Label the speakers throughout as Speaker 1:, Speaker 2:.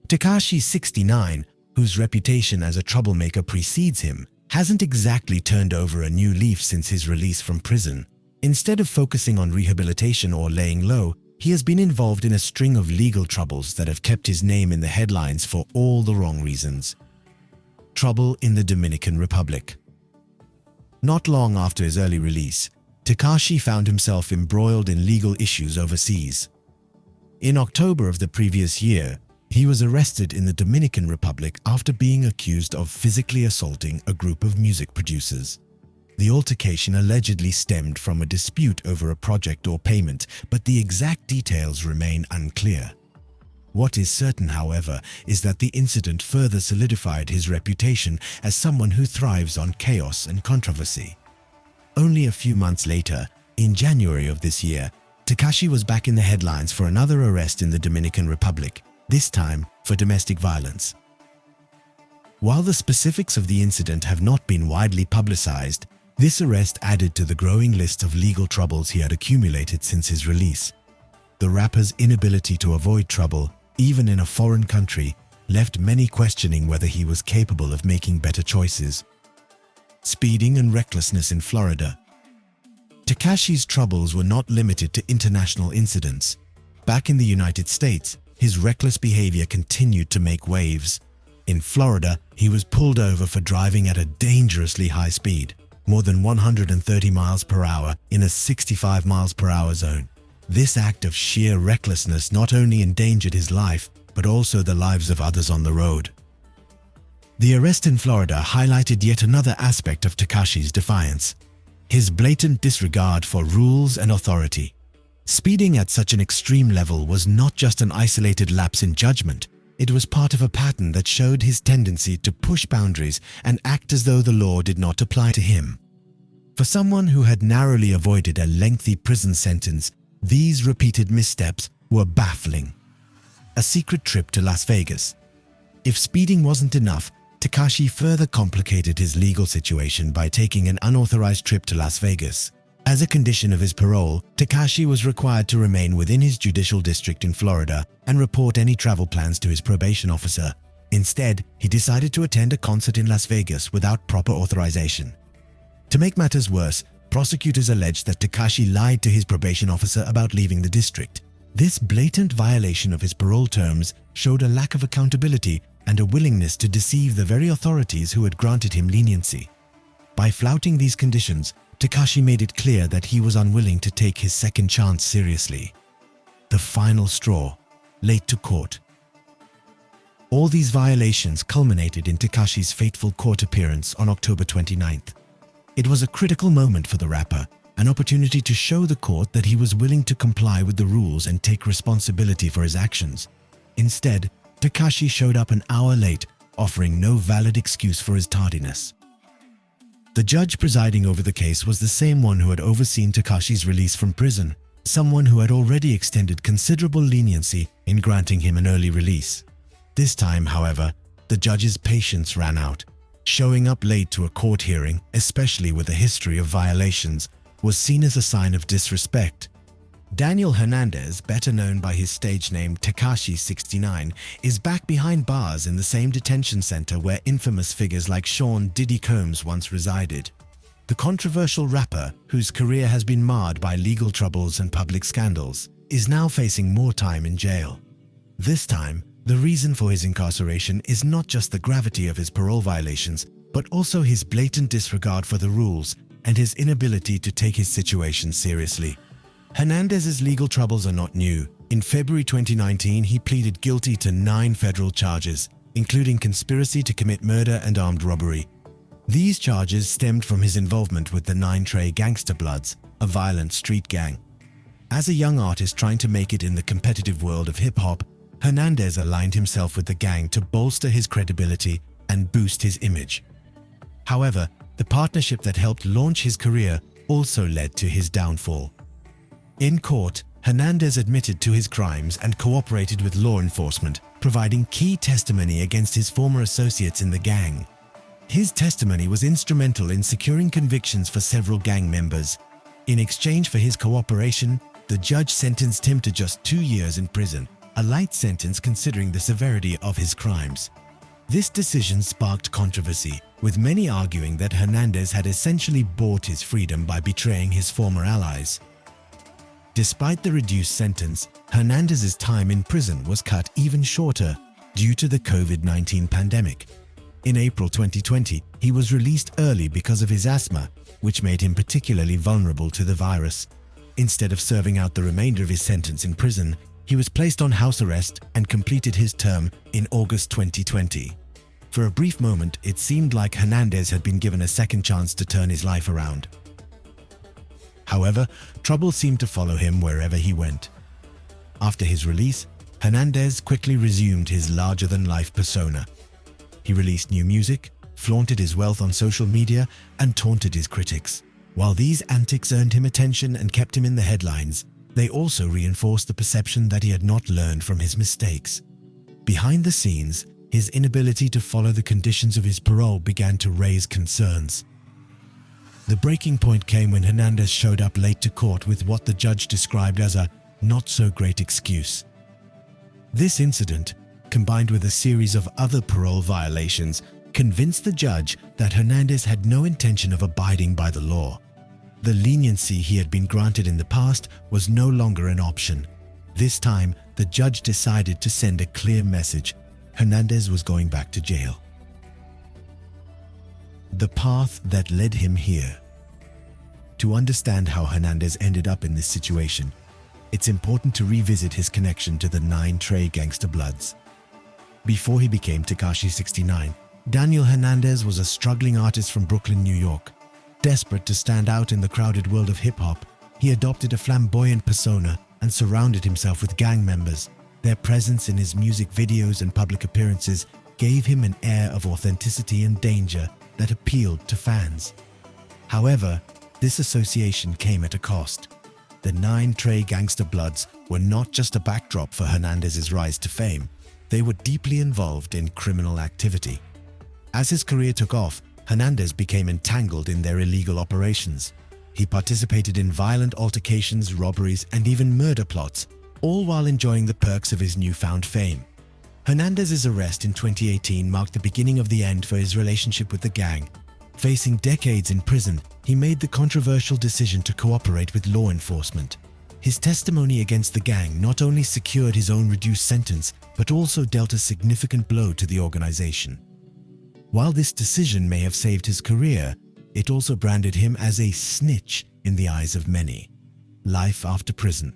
Speaker 1: Tekashi 6ix9ine, whose reputation as a troublemaker precedes him, hasn't exactly turned over a new leaf since his release from prison. Instead of focusing on rehabilitation or laying low, he has been involved in a string of legal troubles that have kept his name in the headlines for all the wrong reasons. Trouble in the Dominican Republic. Not long after his early release, Tekashi found himself embroiled in legal issues overseas. In October of the previous year, he was arrested in the Dominican Republic after being accused of physically assaulting a group of music producers. The altercation allegedly stemmed from a dispute over a project or payment, but the exact details remain unclear. What is certain, however, is that the incident further solidified his reputation as someone who thrives on chaos and controversy. Only a few months later, in January of this year, Tekashi was back in the headlines for another arrest in the Dominican Republic, this time for domestic violence. While the specifics of the incident have not been widely publicized, this arrest added to the growing list of legal troubles he had accumulated since his release. The rapper's inability to avoid trouble, even in a foreign country, left many questioning whether he was capable of making better choices. Speeding and recklessness in Florida. Tekashi's troubles were not limited to international incidents. Back in the United States, his reckless behavior continued to make waves. In Florida, he was pulled over for driving at a dangerously high speed, more than 130 miles per hour in a 65 miles per hour zone. This act of sheer recklessness not only endangered his life, but also the lives of others on the road. The arrest in Florida highlighted yet another aspect of Tekashi's defiance: his blatant disregard for rules and authority. Speeding at such an extreme level was not just an isolated lapse in judgment, it was part of a pattern that showed his tendency to push boundaries and act as though the law did not apply to him. For someone who had narrowly avoided a lengthy prison sentence, these repeated missteps were baffling. A secret trip to Las Vegas. If speeding wasn't enough, Tekashi further complicated his legal situation by taking an unauthorized trip to Las Vegas. As a condition of his parole, Tekashi was required to remain within his judicial district in Florida and report any travel plans to his probation officer. Instead, he decided to attend a concert in Las Vegas without proper authorization. To make matters worse, prosecutors alleged that Tekashi lied to his probation officer about leaving the district. This blatant violation of his parole terms showed a lack of accountability and a willingness to deceive the very authorities who had granted him leniency. By flouting these conditions, Tekashi made it clear that he was unwilling to take his second chance seriously. The final straw, late to court. All these violations culminated in Tekashi's fateful court appearance on October 29th. It was a critical moment for the rapper, an opportunity to show the court that he was willing to comply with the rules and take responsibility for his actions. Instead, Tekashi showed up an hour late, offering no valid excuse for his tardiness. The judge presiding over the case was the same one who had overseen Tekashi's release from prison, someone who had already extended considerable leniency in granting him an early release. This time, however, the judge's patience ran out. Showing up late to a court hearing, especially with a history of violations, was seen as a sign of disrespect. Daniel Hernandez, better known by his stage name Tekashi 6ix9ine, is back behind bars in the same detention center where infamous figures like Diddy Combs once resided. The controversial rapper, whose career has been marred by legal troubles and public scandals, is now facing more time in jail. This time, the reason for his incarceration is not just the gravity of his parole violations, but also his blatant disregard for the rules and his inability to take his situation seriously. Hernandez's legal troubles are not new. In February 2019, he pleaded guilty to 9 federal charges, including conspiracy to commit murder and armed robbery. These charges stemmed from his involvement with the 9 Trey Gangsta Bloods, a violent street gang. As a young artist trying to make it in the competitive world of hip-hop, Hernandez aligned himself with the gang to bolster his credibility and boost his image. However, the partnership that helped launch his career also led to his downfall. In court, Hernandez admitted to his crimes and cooperated with law enforcement, providing key testimony against his former associates in the gang. His testimony was instrumental in securing convictions for several gang members. In exchange for his cooperation, the judge sentenced him to just 2 years in prison, a light sentence considering the severity of his crimes. This decision sparked controversy, with many arguing that Hernandez had essentially bought his freedom by betraying his former allies. Despite the reduced sentence, Hernandez's time in prison was cut even shorter due to the COVID-19 pandemic. In April 2020, he was released early because of his asthma, which made him particularly vulnerable to the virus. Instead of serving out the remainder of his sentence in prison, he was placed on house arrest and completed his term in August 2020. For a brief moment, it seemed like Hernandez had been given a second chance to turn his life around. However, trouble seemed to follow him wherever he went. After his release, Hernandez quickly resumed his larger-than-life persona. He released new music, flaunted his wealth on social media, and taunted his critics. While these antics earned him attention and kept him in the headlines, they also reinforced the perception that he had not learned from his mistakes. Behind the scenes, his inability to follow the conditions of his parole began to raise concerns. The breaking point came when Hernandez showed up late to court with what the judge described as a not-so-great excuse. This incident, combined with a series of other parole violations, convinced the judge that Hernandez had no intention of abiding by the law. The leniency he had been granted in the past was no longer an option. This time, the judge decided to send a clear message: Hernandez was going back to jail. The path that led him here. To understand how Hernandez ended up in this situation, it's important to revisit his connection to the 9 Trey gangster bloods. Before he became Tekashi 6ix9ine, Daniel Hernandez was a struggling artist from Brooklyn, New York. Desperate to stand out in the crowded world of hip-hop, he adopted a flamboyant persona and surrounded himself with gang members. Their presence in his music videos and public appearances gave him an air of authenticity and danger that appealed to fans. However, this association came at a cost. The 9 Trey gangster bloods were not just a backdrop for Hernandez's rise to fame. They were deeply involved in criminal activity. As his career took off, Hernandez became entangled in their illegal operations. He participated in violent altercations, robberies, and even murder plots, all while enjoying the perks of his newfound fame. Hernandez's arrest in 2018 marked the beginning of the end for his relationship with the gang. Facing decades in prison, he made the controversial decision to cooperate with law enforcement. His testimony against the gang not only secured his own reduced sentence, but also dealt a significant blow to the organization. While this decision may have saved his career, it also branded him as a snitch in the eyes of many. Life after prison.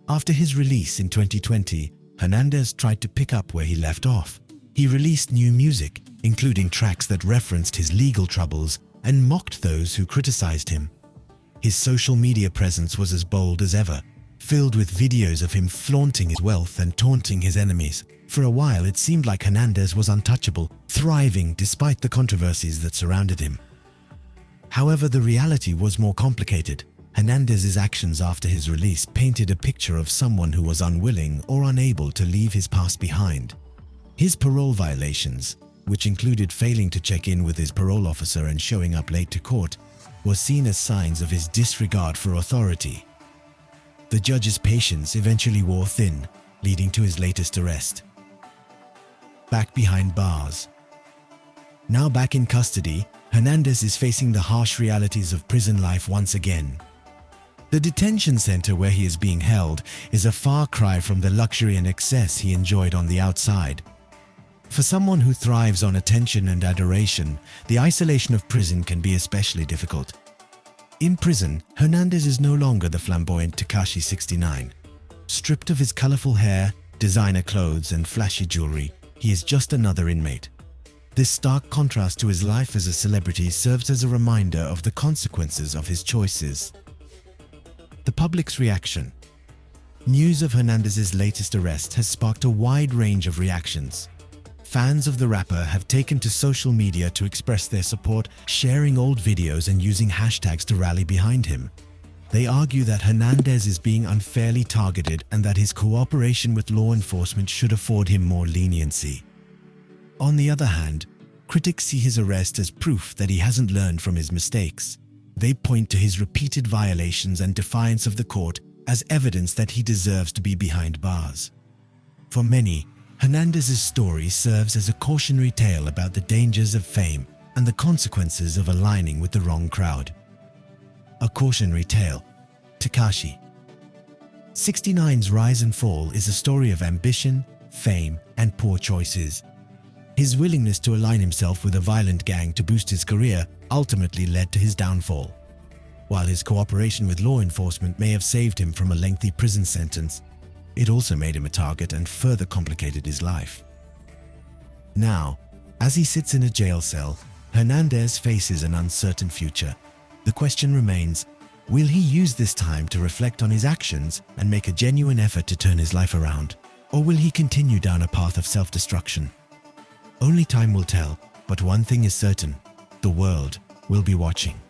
Speaker 1: After his release in 2020, Hernandez tried to pick up where he left off. He released new music, including tracks that referenced his legal troubles and mocked those who criticized him. His social media presence was as bold as ever, filled with videos of him flaunting his wealth and taunting his enemies. For a while, it seemed like Hernandez was untouchable, thriving despite the controversies that surrounded him. However, the reality was more complicated. Hernandez's actions after his release painted a picture of someone who was unwilling or unable to leave his past behind. His parole violations, which included failing to check in with his parole officer and showing up late to court, were seen as signs of his disregard for authority. The judge's patience eventually wore thin, leading to his latest arrest. Back behind bars. Now back in custody, Hernandez is facing the harsh realities of prison life once again. The detention center where he is being held is a far cry from the luxury and excess he enjoyed on the outside. For someone who thrives on attention and adoration, the isolation of prison can be especially difficult. In prison, Hernandez is no longer the flamboyant Tekashi 6ix9ine. Stripped of his colorful hair, designer clothes, and flashy jewelry, he is just another inmate. This stark contrast to his life as a celebrity serves as a reminder of the consequences of his choices. The public's reaction. News of Hernandez's latest arrest has sparked a wide range of reactions. Fans of the rapper have taken to social media to express their support, sharing old videos and using hashtags to rally behind him. They argue that Hernandez is being unfairly targeted and that his cooperation with law enforcement should afford him more leniency. On the other hand, critics see his arrest as proof that he hasn't learned from his mistakes. They point to his repeated violations and defiance of the court as evidence that he deserves to be behind bars. For many, Hernandez's story serves as a cautionary tale about the dangers of fame and the consequences of aligning with the wrong crowd. A cautionary tale. Tekashi 6ix9ine's rise and fall is a story of ambition, fame, and poor choices. His willingness to align himself with a violent gang to boost his career ultimately led to his downfall. While his cooperation with law enforcement may have saved him from a lengthy prison sentence, it also made him a target and further complicated his life. Now, as he sits in a jail cell, Hernandez faces an uncertain future. The question remains, will he use this time to reflect on his actions and make a genuine effort to turn his life around? Or will he continue down a path of self-destruction? Only time will tell, but one thing is certain, the world will be watching.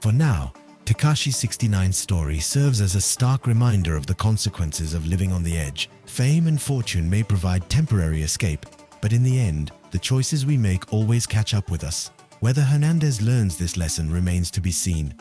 Speaker 1: For now, Tekashi 6ix9ine's story serves as a stark reminder of the consequences of living on the edge. Fame and fortune may provide temporary escape, but in the end, the choices we make always catch up with us. Whether Hernandez learns this lesson remains to be seen.